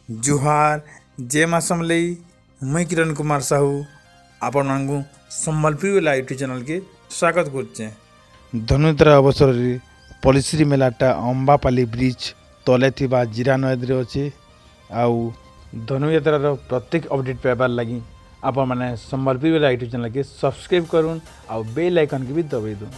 जुहार जय माँ समलई मुई किरण कुमार साहू आपण मानू सम्बलपुर वाला यूट्यूब चैनल के स्वागत करचे। धनुयात्रा अवसर में पलिश्री मेलाटा अंबापाली ब्रिज तले थिबा जीरा नदी रे अछि। आउ धनुयात्रार प्रत्येक अपडेट पाइबार लगी आपण माने सम्बलपुर वाला यूट्यूब चैनल के सब्सक्राइब करूँ आउ बेल आइकन के भी दबाई दूँ।